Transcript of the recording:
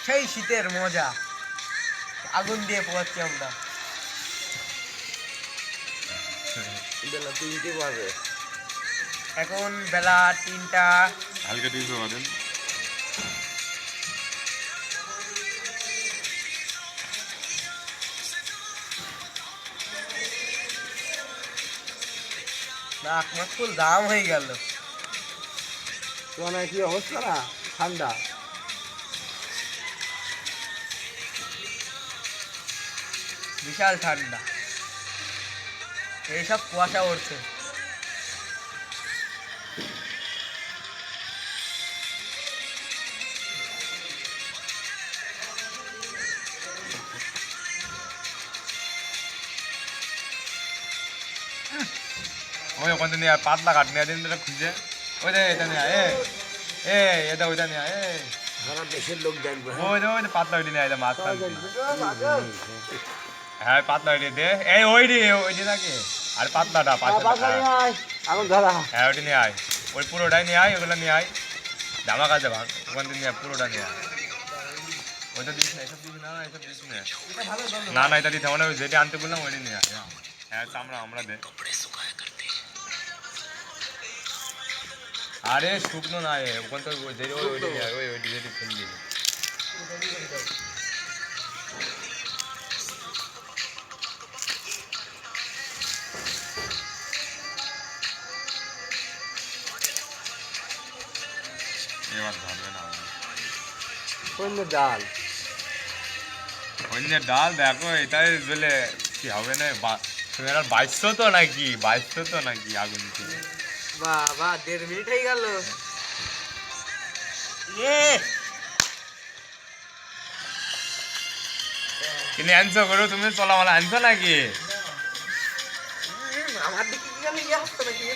সেই শীতের মজা, আগুন দিয়ে পোয়াচ্ছি আমরা। বেলা 3টে বাজে, এখন বেলা 3টা। হালকা টিপস বাদেন। নাক মাছ ফুল দাম হয়ে গেল। তোমার কি অবস্থা না? ঠান্ডা বিশাল ঠান্ডা, এইসব কুয়াশা উঠছে। ওই ওখান থেকে নিয়ে পাতলা কাট নিয়ে দিন খুঁজে। ওই দে এটা নিয়ে আয়, এটা ওইটা নিয়ে আয়। সারা দেশের লোক দেখবে। ওই দে ওই পাতলা ওইটা নিয়ে আয়, মাছ টানছি। হ্যাঁ পাতলা ওইটা দে, এই ওইটি নাকি আর পাতলাটা আগুন ধরা। হ্যাঁ ওইটা নিয়ে আয়, ওই পুরোটাই নিয়ে আয়, ওগুলো নিয়ে আয়। জামা কাছে ভাগ ওখান থেকে নিয়ে পুরোটা নিয়ে আয়। ওইটা দিস না, এসব দিস না, এসব দিস না। না এটা দিতে মানে যেটা আনতে বললাম ওইটা নিয়ে আয়। হ্যাঁ চামড়া আমরা দে। আরে শুকনো না, ওখান থেকে যেটি ওইটি নিয়ে আয়, ওইটি যেটি ফেল দিবি। এবার ধরবে না অন্য ডাল, অন্য ডাল দেখো এটাই বলে কি হবে না। তুমি আর 2200 তো নাকি, 2200 তো নাকি আগুন থেকে। বাবা 1.5 মিনিট হয়ে গেল। কিন্তু আনছো করো তুমি, চলামালা আনছো নাকি? আমার দিকে কি গেল, ইয়ে হচ্ছে নাকি?